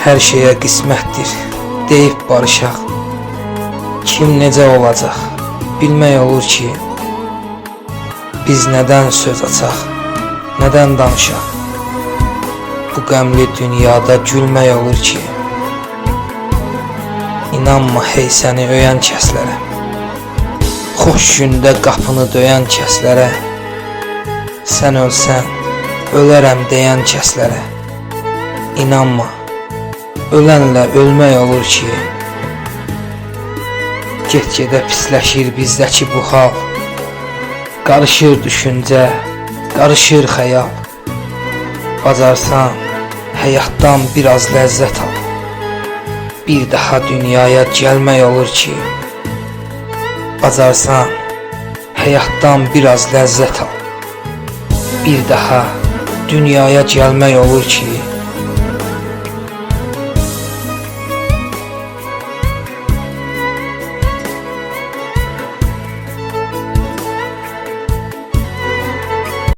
Hər şeyə qismətdir deyib barışaq. Kim necə olacaq bilmək olur ki, biz nədən söz açaq, nədən danışaq. Bu qəmli dünyada gülmək olur ki, İnanma hey səni öyən kəslərə, xoş gündə qapını döyən kəslərə, sən ölsən, ölərəm deyən kəslərə. İnanma, ölənlə ölmək olur ki, get-gedə pisləşir bizdəki bu hal. Qarışır düşüncə, qarışır xəyal. Bacarsan, həyatdan biraz ləzzət al. Bir daha dünyaya gəlmək olur ki, bacarsan, həyatdan biraz ləzzət al. Bir daha dünyaya gəlmək olur ki,